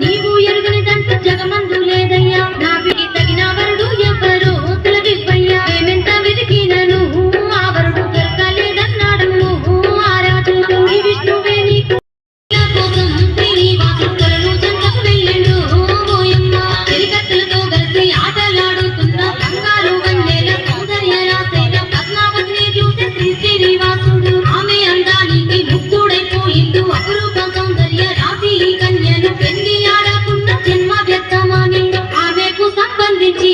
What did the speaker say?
నీవు ఎరుగనిదంటూ జగమందు లేదయ్యా నాభికి తగిన వరుడు ఎవ్వరో తొలగివ్వయ్యా ఏమెంత వెతికినను ఆ వరుడు దొరకలేదన్నాడమ్ము ఆ రాజు ఈ విష్ణువే నీకు కోసం శ్రీనివాసుడు త్వరను జంటకు వెళ్ళెను ఓయమ్మ చెలికత్తెలతో కలిసి ఆటలాడుతున్న బంగారు వన్నెల సౌందర్య రాసైన పద్మావతిని చూసే శ్రీనివాసుడు ఆమె అందానికి ముగ్ధుడైపోయిండు అపురూప సౌందర్య రాశి కన్యను పెళ్లి ఆడకున్న జన్మ వ్యర్థమాని ఆమెకు సంబంధించి